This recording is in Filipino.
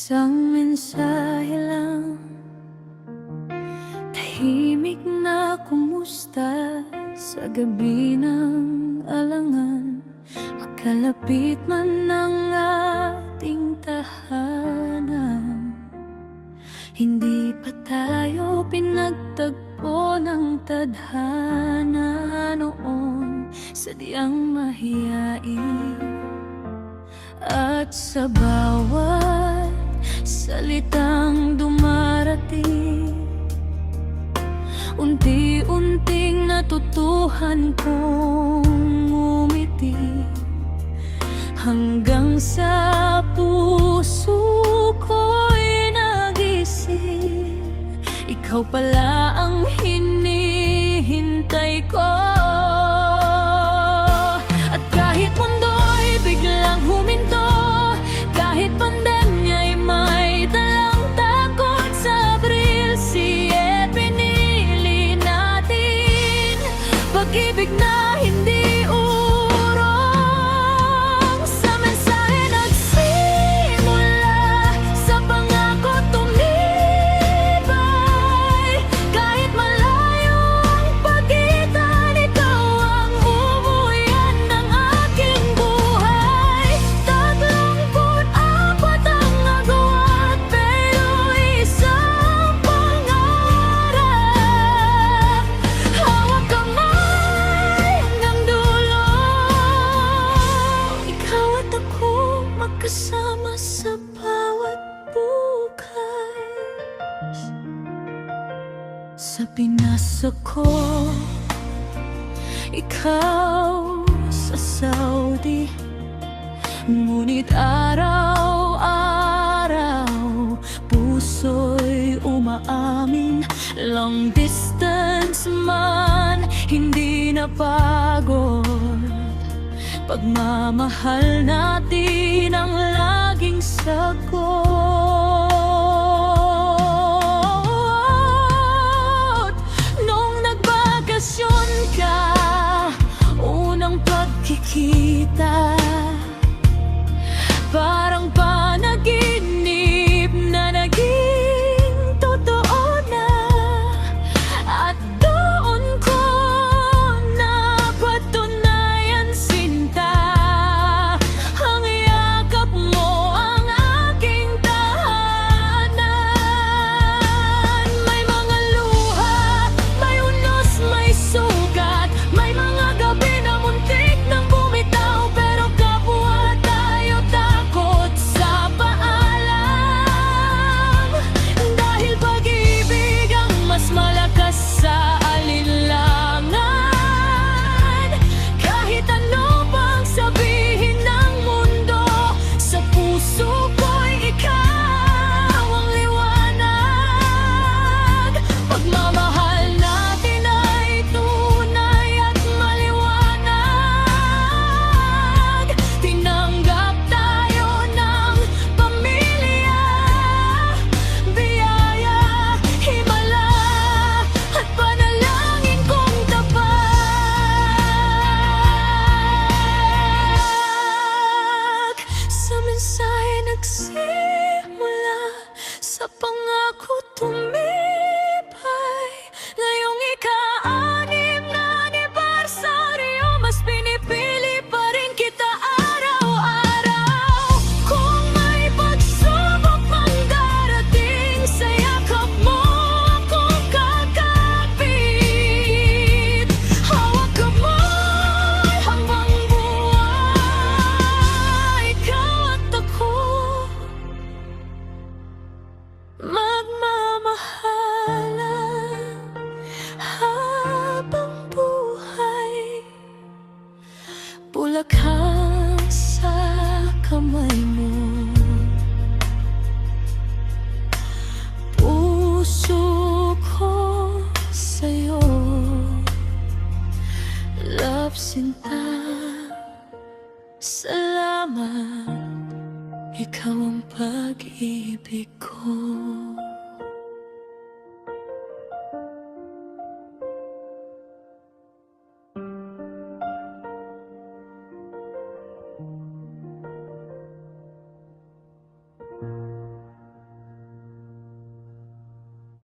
Isang mensahe lang, tahimik na kumusta sa gabi ng alangan. Makalapit man ang ating tahanan, hindi pa tayo pinagtagpo ng tadhana noon. Sadyang mahiyain, at sa bawat salitang dumarating, unti-unting natutuhan kong umiti, hanggang sa puso ko'y nagising. Ikaw pala ang hinihintay ko. At kahit mundo'y biglang huminto, kahit pandemya'y may dalang takot, sa Abril siye pinili natin pag-ibig na hindi urong. Sa mensahe nagsimula, sa pangako tumibay. Kahit malayo ang pagitan, ikaw ang umuyan ng aking buhay. 34 ang agawat, pero isang pangarap. Hawak kamay hanggang dulo, ikaw at ako magkasama sa bawat bukas. Sa pinasa ko, ikaw sa Saudi, ngunit araw-araw puso'y umaamin. Long distance man, hindi napagod, pagmamahal natin ang laging sagot. Nung nagbakasyon ka, unang pagkikita, parang panaginip na naging totoo na. At doon ko napatunayan, sinta, ang yakap mo ang aking tahanan. May mga luha, may unos, may sugat, may mga gabi na muntik nang bumitaw, pero kapwa tayo takot sa paalam. Dahil pag-ibig ang mas malakas sa alinlangan. Kahit ano pang sabihin ng mundo, sa puso ko'y ikaw ang liwanag. Pagmamahal natin ay tunay at maliwanag. Tinanggap tayo ng pamilya, biyaya, himala, at panalangin kong tapat. Sa mensahe nagsimula, sa pangako tumibay. Ngayong ika-anim na anibersaryo, mas pinipili pa rin kita araw-araw. Kung may pagsubok mang darating, sa yakap mo akong kakapit. Hawak kamay habang buhay, ikaw at ako magmamahalan habang buhay. Bulaklak sa kamay mo, puso ko sa'yo. Love, sinta, salamat, ikaw ang pag-ibig ko.